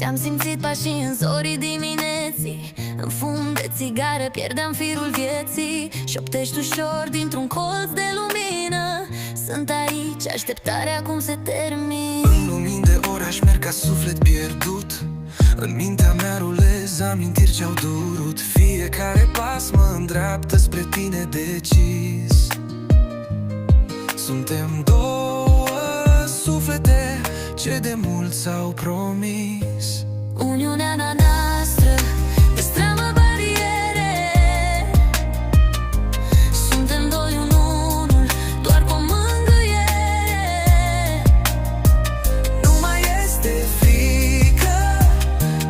Te-am simțit pașii în zorii dimineții, în fum de țigară pierdeam firul vieții. Șoptești ușor dintr-un colț de lumină: sunt aici, așteptarea cum se termină. În lumini de oraș merg ca suflet pierdut, în mintea mea rulez amintiri ce-au durut. Fiecare pas mă îndreaptă spre tine decis. Suntem două suflete ce de mult s-au promis. Uniunea noastră destramă bariere. Suntem doi în unul, doar cu o mângâiere. Nu mai este frică,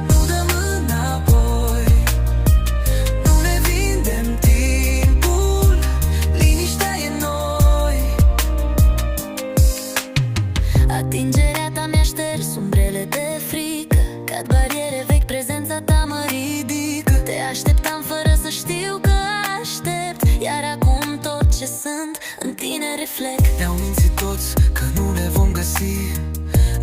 nu dăm înapoi, nu ne vindem timpul, liniștea e în noi. Atingerea ta mi-a șters umbrele de frică, cad bariere vechi, prezența ta mă ridică. Te așteptam fără să știu că aștept, iar acum tot ce sunt în tine reflect. Ne-au mințit toți că nu ne vom găsi,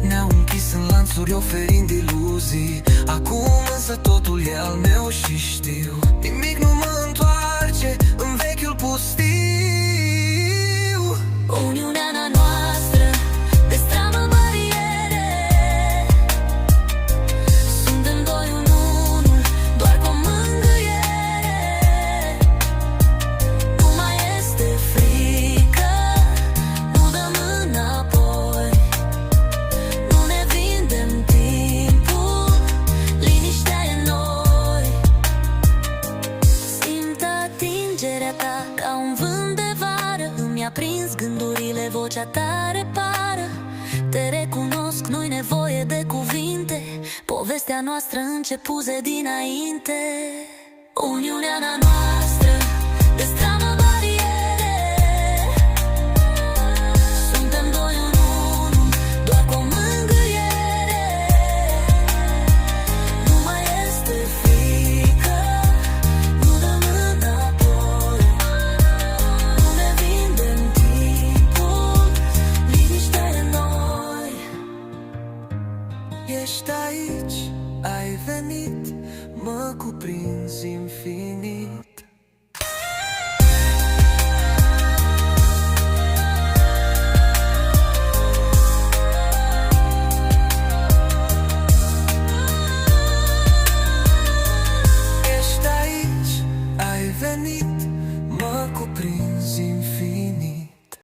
ne-au închis în lanțuri oferind iluzii. Acum însă totul e al meu și știu, nimic nu mă întoarce în vechiul pustiu. Uniunea noastră destramă bariere. Suntem doi în unul, doar cu o mângâiere. Nu mai este frică, nu dăm înapoi, nu ne vindem timpul, liniștea e în noi. Simt atingerea ta ca un vânt de vară, îmi-a prins gândurile, vocea ta repară. Te recunosc, nu-i nevoie de cuvinte, povestea noastră începuse dinainte. Uniunea noastră